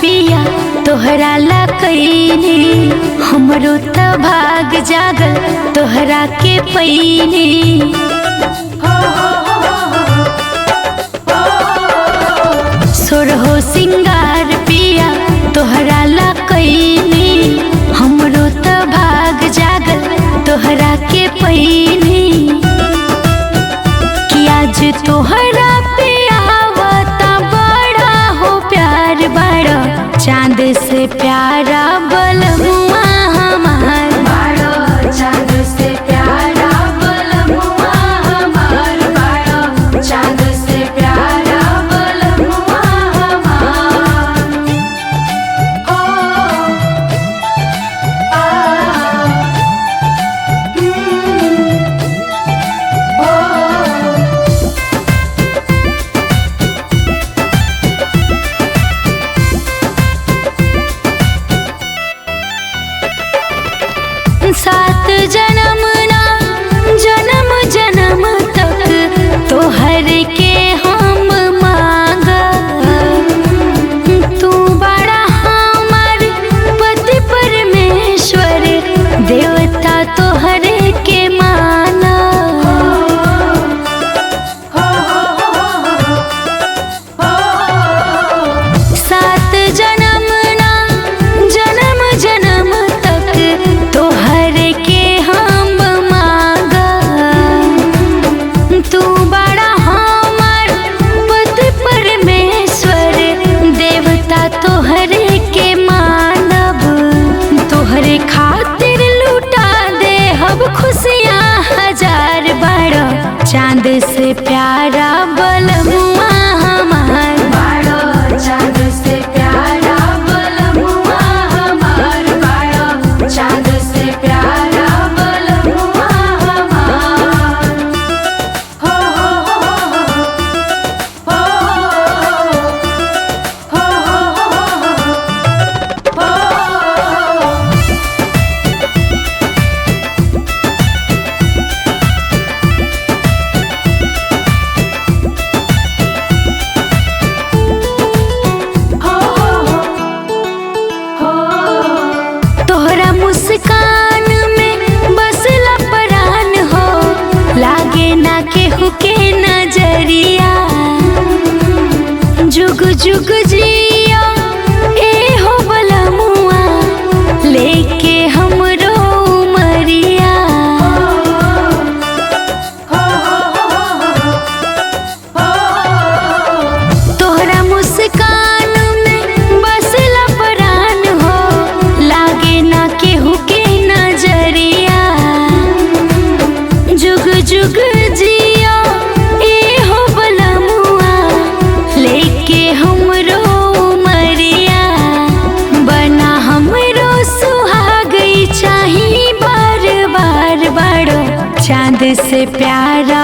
पिया तोहरा ला कईने, हमरो त भाग जागल तोहरा के पईने। सोरहो सिंगार पिया तोहरा ला कईने, हमरो त भाग जागल तोहरा के पईने। कि आज तोहरा पे आवता बड़ा हो प्यार, बड़ा चांद से प्यारा बलमुआ हमार, बड़ा चांद से प्यारा बलमुआ हमार, बड़ा चांद से प्यारा बलमुआ हमार। ओ सात जन्म ना जन्म जन्म तक तोहर के हम मांगा, तू बड़ा हमार पति परमेश्वर देवता तोहर के माना। सात जन्म ना जन्म जन्म तक तोहर के हम मांगा, तू बड़ा हमार पति परमेश्वर देवता तोहर के मानब। तोहरे खातिर लुटा दे अब खुशियाँ हजार, बड़ा चांद से प्यारा बलमुआ हमार, बड़ा चांद से प्यारा बलमुआ हमार, बड़ा चांद से प्यारा बलमुआ हमार। हो तोहरा मुस्कान में बसला परान हो, लागे ना केहू के नजरिया। जुग जुग जिया ए हो बलमुआ लेके हमरो उमरिया। तोहरा मुस्कान में बसला परान हो, लागे ना केहू के नजरिया। जुग जुग जिया ए हो बलमुआ लेके हमरो उमरिया। बना हमरो सुहागई चाही बार बार, बड़ो चांद से प्यारा